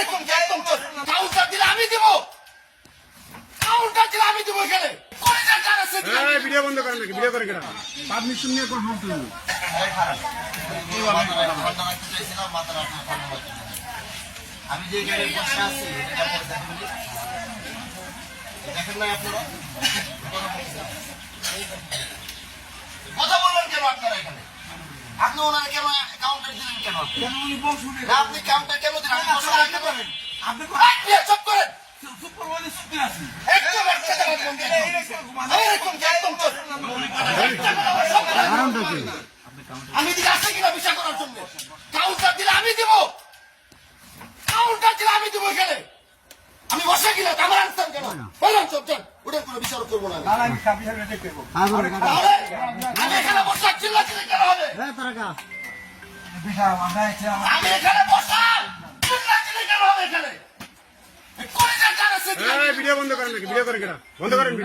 এরকম কি একদম কাউন্টার দিলে আমি দিব, কাউন্টার দিলে আমি দিব এখানে। কলিজার কার আছে? ভিডিও বন্ধ করেন নাকি? ভিডিও করে কেন? পারমিশন নিয়ে কোন হাত তুলুন। আমি যে গাড়ির বসে আছি দেখেন না আপনারা? কথা বলবেন কেন আপনারা এখানে? আপনি ওনার কেন কাউন্টার দিলেন কেন? না, আপনি কাউন্টার কেন দিলেন? আপনি চুপ করেন। একদম একটা জায়গায় বন্ধ করুন। এরকম কি একদম কারণটা কি? আমি দিকে আসছে কিনা বিচার করার জন্য? কাউন্টার দিলে আমি দিব, কাউন্টার দিলে আমি দিব এখানে। আমি বসে কিনা আমার আনসার কেন বললাম? চল চল, ওটার কোনো বিচার করবো না। তাহলে আমি এখানে বসা চিল্লা চিল্লি কেন হবে? আমি এখানে বসা চিল্লা চিল্লি কেন হবে এখানে? কলিজার কার আছে? ভিডিও বন্ধ করেন নাকি? ভিডিও করে কেন? বন্ধ করেন ভিডিও।